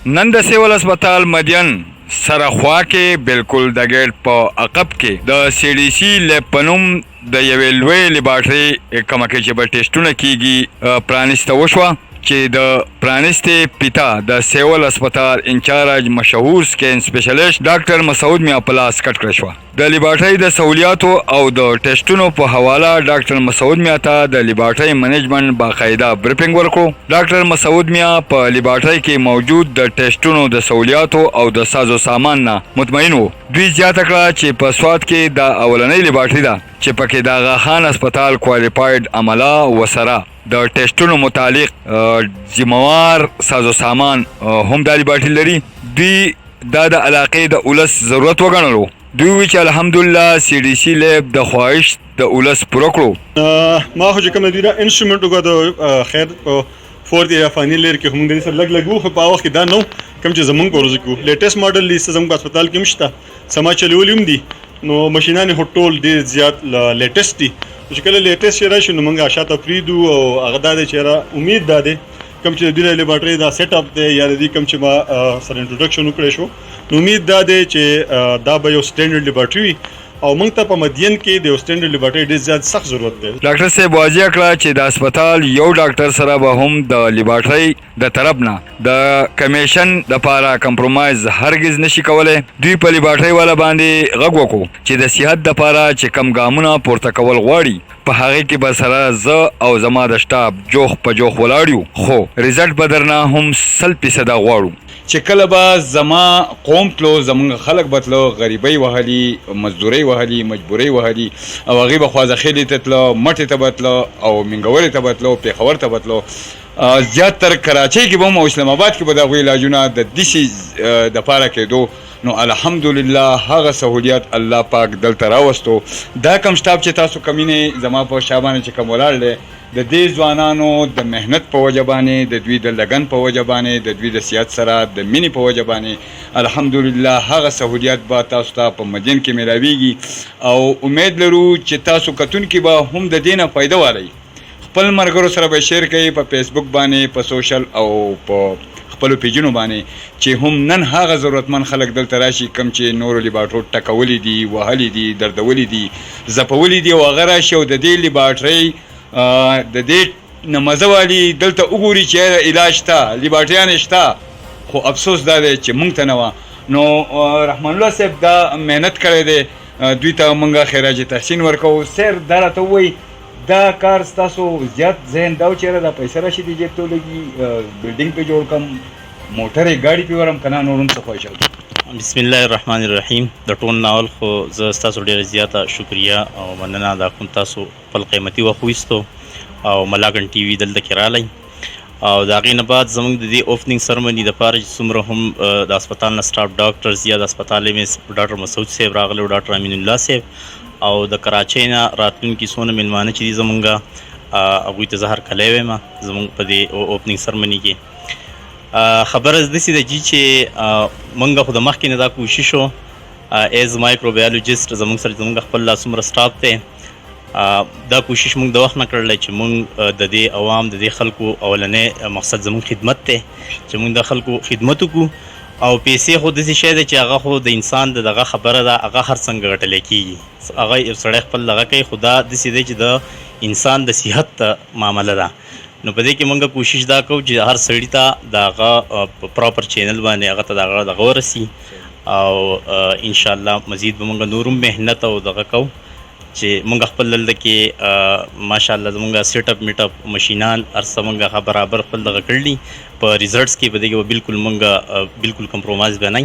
نن د سیول هسپتال مدین سره خوا کې بالکل د ګیټ په عقب کې د سی ډي سي لیب په نوم د یوې لویې لیبارټرۍ کومه کې چې به ټیسټونه کیږي پرانیسته وشوه چې د پرانیستې پیتا د سیول هسپتال انچارج مشهور سکین سپیشلیسټ ډاکټر مسعود میا په لاس کټ کړه شوه. د لیبارټرۍ د سہولیاتو او د ټیسټونو په حواله ډاکټر مسعود میا ته د لیبارټرۍ منیجمنټ باقاعده بریفنګ ورکړو. ډاکټر مسعود میا په لیبارټرۍ کې موجود د ټیسټونو د سہولیاتو او د سازو سامان نه مطمئن وو. دوی زیاته کړه چې په سوات کې د اولنۍ لیبارټرۍ ده چې پکې د آغا خان هسپتال کوالیفاید عمله وسره د ټیسټونو متعلق ذمہوار سازو سامان هم د لیبارټرۍ لري. دوی دا د علاقې د اولس ضرورت وګڼلو. دوی وی چې الحمدلله سی ډي سي لیب د خواهش د اولس پوره کړو. ما خو چې کوم دی دا انسټرومنټ وګورو خیر فورت یا فاینل لیر کې هم د سر لګ لګو خو په وخت کې دا نو کوم چې زمونږ ورځ کو لیټیسټ ماډل لیست زموږ هسپتال کې مشته سما چلولیم دي نو ماشینان هټول ډیر زیات لیټیسټ دي چې کله لیټیسټ شي راشي نو موږ شاته فریدو او هغه د چیرې امید ده کوم چې د لیبارټرۍ دا سیټ اپ دی یا د کوم چې ما سره انټروډکشن وکړی شو نو امید ده چې دا به یو سټینډرډ لیبارټرۍ او موږ ته په مدین کې د سټینډرډ لیبارټرۍ ډېر زیات سخت ضرورت دی. ډاکټر صاحب واضح کړه چې د هسپتال یو ډاکټر سره به هم د لیبارټرۍ د طرف نه د کمیشن د پاره کمپرومایز هرگز نشي کولای. دوی په لیبارټرۍ والا باندې غږ وکړو چې د صحت د پاره چې کم ګامونه پورته کول غواړي په هغه کې به سره زه او زما د شټاب جوخ په جوخ ولاړ یو خو ریزلټ به درنه هم 100% غواړو. چې کله به زما قوم تلو زمونږ خلک به تلو غریبۍ وهلي مزدورۍ وهلي مجبورۍ وهلي او هغوی به خوازخیلې ته تلو مټې ته به تلو او منګولې ته به تلو پېښور ته به تلو زیاتر کراچۍ کې به هم او اسلام آباد کې به د هغوی علاجونه د داسې دپاره کېدو. نو الحمدلله هغه سهولیات الله پاک دلته راوستو. دا کم شتاب چې تاسو کمینې زما په شا باندې چې کوم ولاړ دی د دې ځوانانو د محنت په وجه باندې د دوی د لګن په وجه باندې د دوی د صحت سره د مینې په وجه باندې الحمدلله هغه سهولیات به تاسو ته په مدین کې میلاویږي او امید لرو چې تاسو کتونکي به هم د دې نه فایده والی. خپل ملګرو سره به شیر کوئ په فیسبوک باندې په سوشل او په خپلو پیجونو باندې چې هم نن هغه ضرورتمند خلک دلته راشي کوم چې نورو لیبارټرو ټکولی دي وهلی دي دردولی دي زپولی دي او هغه راشي او د دې لیبارټرۍ د دې نه مزه والي دلته وګوري چې علاج شته لیبارټریان شته خو افسوس دا دی چې موږ ته نه وه. نو رحمان الله صاحب دا محنت کړی دی دوی ته موږ خراج تحسین ورکوو. سیر دا راته ووایي دا کار ستاسو زیات ذهن دا و چېرې دا پیسې راشي دې جیب ته ولګي بلډینګ پې جوړ کړم موټرې ګاډي پې ورم که نه نور هم څه خواهش او بسم الله الرحمن الرحیم. د ټول ناول خو زه ستاسو ډېره زیاته شکریه او مننه ادا کوم تاسو خپل قیمتي وخت وایستو او ملاګن ټي وي دلته کې رالی او د هغې نه بعد زموږ د دې اوپننګ سرمني دپاره چې څومره هم د هسپتال نه سټاف ډاکټرز یا د هسپتال ډاکټر مسعود صاحب راغلی او ډاکټر امین الله صاحب او د کراچۍ نه راتلونکي څونه میلمانه چې دي زمونږ هغوی ته زه هرکلی وایم زمونږ په دې اوپننګ سرمني کې. خبره داسې ده چې موږ خو د مخکې نه دا کوشش و ایز مایکروبیالوجسټ زمونږ سره زمونږ خپل لا څومره سټاف دی دا کوشش موږ د وخت نه کړلی چې موږ د دې عوام د دې خلکو اولنی مقصد زموږ خدمت دی چې موږ د خلکو خدمت وکړو او پیسې خو داسې شی دی چې هغه خو د انسان د دغه خبره ده هغه هر څنګه ګټلی کېږي هغه یو سړی خپل دغه کوي خو دا داسې دی چې د انسان د صحت معامله ده. نو په دې کې موږ کوشش دا کوو چې هر سړي ته د هغه په پراپر چینل باندې هغه ته د هغه دغه ورسي او انشاءالله مزید به موږ نور هم محنت او دغه کوو چې موږ خپل دلته کې ماشاءالله زموږ سیټ اپ میټ اپ مشینان هر څه موږ برابر خپل دغه کړلي په ریزلټس کې په دې کې به بالکل موږ بالکل کمپرومایز به نه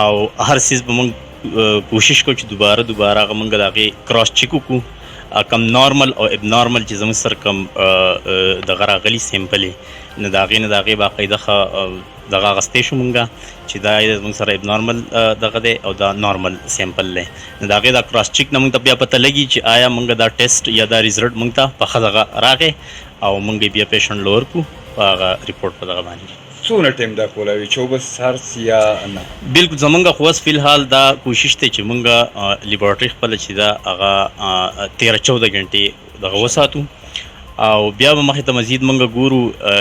او هر څیز به موږ کوشش کوو چې دوباره هغه موږ د هغې کراس چیک وکړو کم نارمل او اب نارمل چې زموږ سره کم دغه راغلي سیمپل یې نو د هغې نه د هغې باقاعده ښه دغه اخیستی شو مونږ چې دا زموږ سره اب نارمل دغه دی او دا نارمل سیمپل دی نو د هغې دا کراس چیک نه مونږ ته بیا پته لګي چې آیا مونږ دا ټیسټ یا دا ریزلټ مونږ ته په ښه دغه راغی او مونږ بیا پیشنټ له ورکړو په هغه ریپورټ په دغه باندې. څونه ټایم دا کولاوي چې بس هر یا نه بالکل زمونږ خو اوس فی الحال دا کوشش دی چې مونږ لیبارټرۍ خپله چې ده هغه 13-14 ګنټې دغه وساتو او بیا به مخې ته مزید موږ ګورو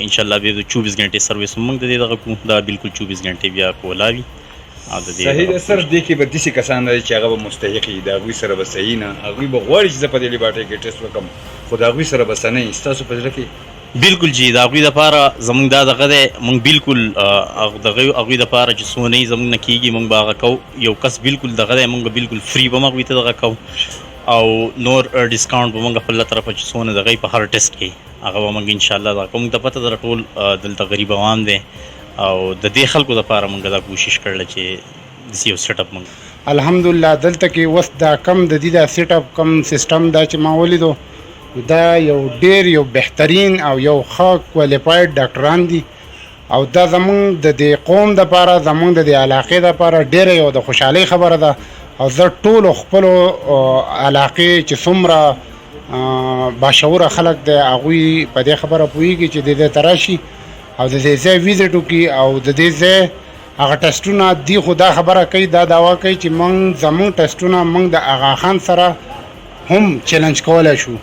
ان شاء الله بیا د 24 غنټې سرویس موږ د دې دغه کوو دا بالکل 24 غنټې بیا کولا وي او د دې صحیح ده سر. دې کې به داسې کسان دی چې هغه به مستحق وي، د هغوی سره به صحیح نه، هغوی به غواړي چې زه په دې لیبارټرۍ کې ټیسټ وکړم، خو د هغوی سره به څه نه وي. ستاسو په زړه کې بالکل جی د هغوی دپاره زموږ دا دغه دی، موږ بالکل هغوی دپاره چې څونه یې زموږ نه کېږي موږ به هغه کوو. یو کس بالکل دغه دی، موږ بالکل فری به هغوی ته دغه کوو او نور ډسکاونټ به موږ خپل طرفه چې څونه دغه په هر ټیسټ کې هغه به موږ انشاءالله دغه کوو. موږ ته پته ده ټول دلته غریب عوام دی او د دې خلکو دپاره موږ دا کوشش کړله چې داسې یو سیټ اپ موږ الحمدلله دلته کې اوس دا کم د دې دا سیټ اپ کم سیستم دا چې ما ولیدو دا یو ډیر یو بهترین او یو ښه کوالیفاید ډاکټران دي او دا زمونږ د دې قوم دپاره زمونږ د دې علاقې دپاره ډیره یو د خوشحالۍ خبره ده او زه ټولو خپلو علاقې چې څومره باشعوره خلک دی هغوی په دې خبره پوهېږي چې د دې ته راشي او د دې ځای ویزټ وکړي او د دې ځای هغه ټسټونه دی. خو دا خبره کوي، دا دعوا کوي چې زمونږ ټسټونه موږ د آغا خان سره هم چیلنج کولی شو،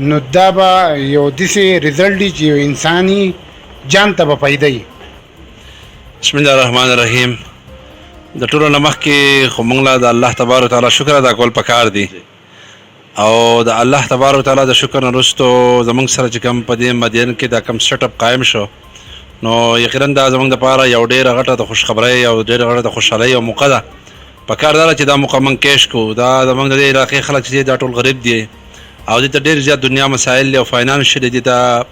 نو دا به یو داسې رزلټ دی چې یو انساني جان ته به پیدا وي. بسم الله الرحمن الرحیم. د ټولو نه مخکې خو موږ له د الله تبارک وتعالی شکر ادا کول پکار دي او د الله تبارک وتعالی د شکر نه وروستو زموږ سره چې کوم په دې مدین کې دا کوم سیټ اپ قایم شو نو یقینا دا زموږ دپاره یو ډېره غټه د خوشخبرۍ او ډېره غټه د خوشحالۍ او موقع ده. پکار دا ده چې دا موقع موږ کیش کړو. دا زموږ د دې علاقې خلک چې دا ټول غریب دي او دې ته ډېر زیات دنیا مسایل دي او فاینانشلی دې ته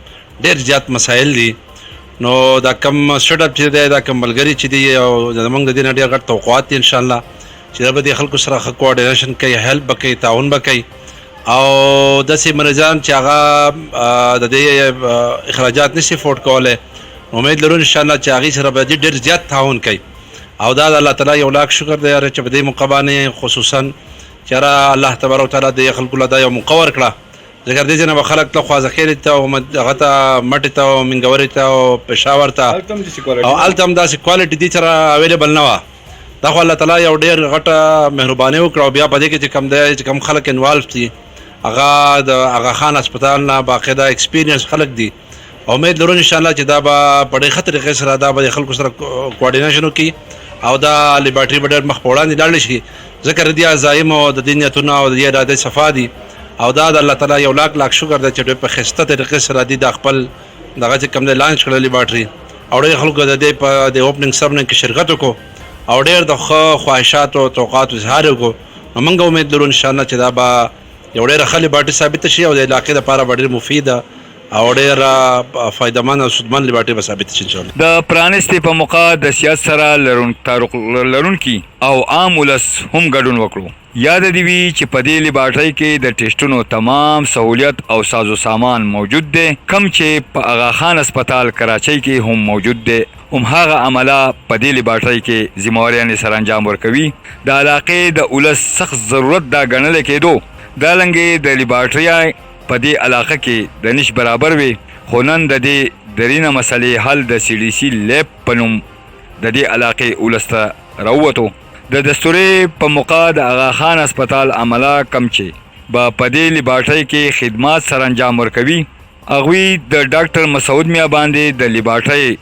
ډېر زیات مسایل دي. نو دا کم سیټ اپ چې دی دا کم ملګري چې دي او زموږ د دې نه ډېر غټ توقعات دي انشاءالله چې دا به دې خلکو سره ښه کوارډینیشن کوي، هیلپ به کوي، تعاون به کوي او داسې مریضان چې هغه د دې اخراجات نشي افورډ کولی امید لرو انشاءالله چې هغې سره به ډېر زیات تعاون کوي او دا د الله تعالی یو لاک شکر دی چې په دې موقع باندې خصوصا چې الله تبارک وتعالی د خلکو له دا یو موقع ورکړه ځکه دې ځای نه به خلک ته خوازخیلې ته او هغه ته مټې ته او منګورې ته او پېښور ته او هلته هم داسې کوالټي دې سره اویلیبل نه وه. دا خو الله تعالی یو ډېر غټه مهرباني وکړه او بیا په دې کې چې کوم دی چې کوم خلک انوالو دي هغه د آغا خان هسپتال نه باقاعده ایکسپیرینس خلک دي. امید لرو انشاءالله چې دا به په ډېر ښه طریقې سره دا به د خلکو سره کوارډینیشن وکړي او دا لیبارټري به ډېر مخ په وړاندې لاړ شي ځکه د دې عزایم او د دې نیتونه او د دې ارادې صفا دي او دا د الله تعالی یو لاک شکر دی چې ډېر په ښایسته طریقې سره دي دا خپل دغه چې کوم دی لانچ کړی لیبارټري او ډېر خلکو د دې په د اوپننګ سرمنۍ کې شرکت وکړو او ډېر د ښه خواهشاتو او توقعاتو اظهار وکړو. نو موږ امید لرو انشاءالله چې دا به یو ډېره ښه لیبارټري ثابته شي او د علاقې دپاره به ډېر مفیده او ډېر فایدهمند او سودمند لیبارټري به ثابته شي انشاءالله. د پرانستې په موقع د سیاست سره تعلق لرونکي او عام ولس هم ګډون وکړو. یاد دې وي چې په دې لیبارټرۍ کې د ټیسټونو تمام سہولیت او سازو سامان موجود دی کم چې په آغا خان هسپتال کراچۍ کې هم موجود دی. هماغه عمله په دې لیبارټرۍ کې ذمهواریانې سره انجام ورکوي. د علاقې د ولس سخت ضرورت دا ګڼلی کېدو دا لنګې د لیبارټرۍ په دې علاقه کې د نش برابر وي خو نن د دې درینه مسلې حل د سی ډي سی لیب په نوم د دې علاقې ولس ته راووتو. د دستورې په موقع د آغا خان هسپتال عمله کم چې به په دې لیبارټرۍ کې خدمات سره انجام ورکوي هغوی د ډاکټر مسعود میا باندې د لیبارټرۍ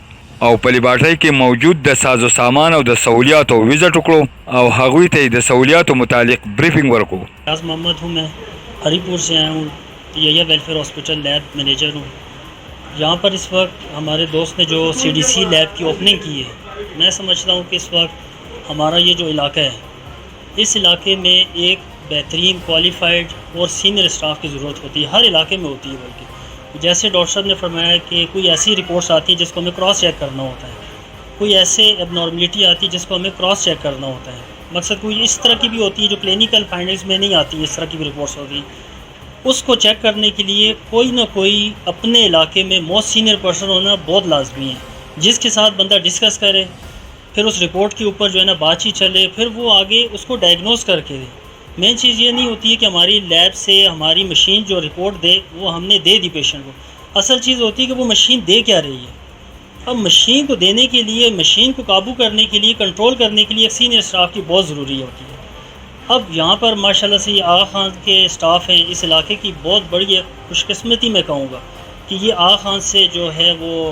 او په لیبارټرۍ کې موجود د سازو سامان او د سہولیاتو وزټ وکړو او هغوی ته د سہولیاتو متعلق بریفنګ ورکړو. راز محمد ہوں، میں ہری پور سے آیا ہوں، یہ ویلفیئر ہاسپٹل لیب مینیجر ہوں. یہاں پر اس وقت ہمارے دوست نے جو سی ڈی سی لیب کی اوپننگ کی ہے میں سمجھتا ہوں کہ اس وقت ہمارا یہ جو علاقہ ہے اس علاقے میں ایک بہترین کوالیفائڈ اور سینئر اسٹاف کی ضرورت ہوتی ہے. ہر علاقے میں ہوتی ہے بلکہ جیسے ڈاکٹر صاحب نے فرمایا کہ کوئی ایسی رپورٹس آتی ہیں جس کو ہمیں کراس چیک کرنا ہوتا ہے، کوئی ایسے اب نارملٹی آتی ہے جس کو ہمیں کراس چیک کرنا ہوتا ہے. مقصد کوئی اس طرح کی بھی ہوتی ہے جو کلینکل فائنڈنگز میں نہیں آتی، اس طرح کی بھی رپورٹس ہوتی ہیں. اس کو چیک کرنے کے لیے کوئی نہ کوئی اپنے علاقے میں موسٹ سینئر پرسن ہونا بہت لازمی ہے جس کے ساتھ بندہ ڈسکس کرے، پھر اس رپورٹ کے اوپر جو ہے نا بات چیت چلے، پھر وہ آگے اس کو ڈائگنوز کر کے دے. مین چیز یہ نہیں ہوتی ہے کہ ہماری لیب سے ہماری مشین جو رپورٹ دے وہ ہم نے دے دی پیشنٹ کو. اصل چیز ہوتی ہے کہ وہ مشین دے کیا رہی ہے. اب مشین کو دینے کے لیے، مشین کو قابو کرنے کے لیے، کنٹرول کرنے کے لیے ایک سینئر اسٹاف کی بہت ضروری ہوتی ہے. اب یہاں پر ماشاءاللہ سے یہ آغا خان کے اسٹاف ہیں اس علاقے کی بہت بڑی خوش قسمتی میں کہوں گا کہ یہ آغا خان سے جو ہے وہ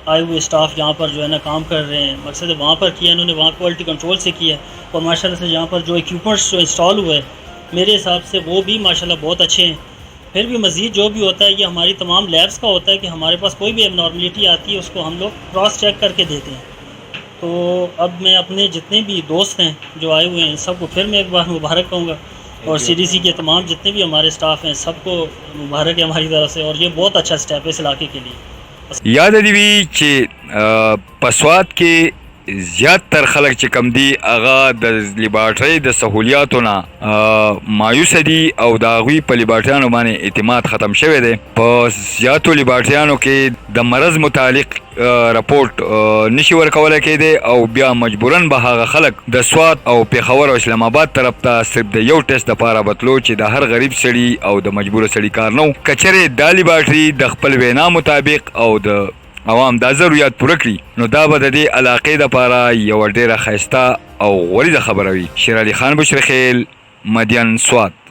آئے ہوئے اسٹاف یہاں پر جو ہے نا کام کر رہے ہیں. مقصد وہاں پر کیا انہوں نے وہاں کوالٹی کنٹرول سے کیا اور ماشاءاللہ سے یہاں پر جو ایکوپمنٹس جو انسٹال ہوئے میرے حساب سے وہ بھی ماشاءاللہ بہت اچھے ہیں. پھر بھی مزید جو بھی ہوتا ہے یہ ہماری تمام لیبس کا ہوتا ہے کہ ہمارے پاس کوئی بھی اب نارملٹی آتی ہے اس کو ہم لوگ کراس چیک کر کے دیتے ہیں. تو اب میں اپنے جتنے بھی دوست ہیں جو آئے ہوئے ہیں سب کو پھر میں ایک بار مبارک کہوں گا اور CDC کے تمام جتنے بھی ہمارے اسٹاف ہیں سب کو مبارک ہے ہماری طرف سے اور یہ بہت اچھا اسٹیپ ہے اس علاقے کے لیے. یاد دی وی چې پسوات کې زیات تر خلک چې کم دي هغه د لیبارټرۍ د سہولیاتو نه مایوس دي او د هغوی په لیبارټریانو باندې اعتماد ختم شوی دی. په زیاتو لیبارټریانو کې د مرض متعلق رپورټ نشي ورکولی کېدی او بیا مجبورن به هغه خلک د سوات او پېښور او اسلام آباد طرف ته صرف د یو ټیسټ دپاره بتلو چې د هر غریب سړي او د مجبوره سړي کار نه و. که چېرې دا لیبارټري د خپل وینا مطابق او د عوام دا ضرورت پوره کړي نو دا به د دې علاقې دپاره یوه ډېره ښایسته او غوریزه خبره وي. شیر علي خان بشرخیل، مدین، سوات.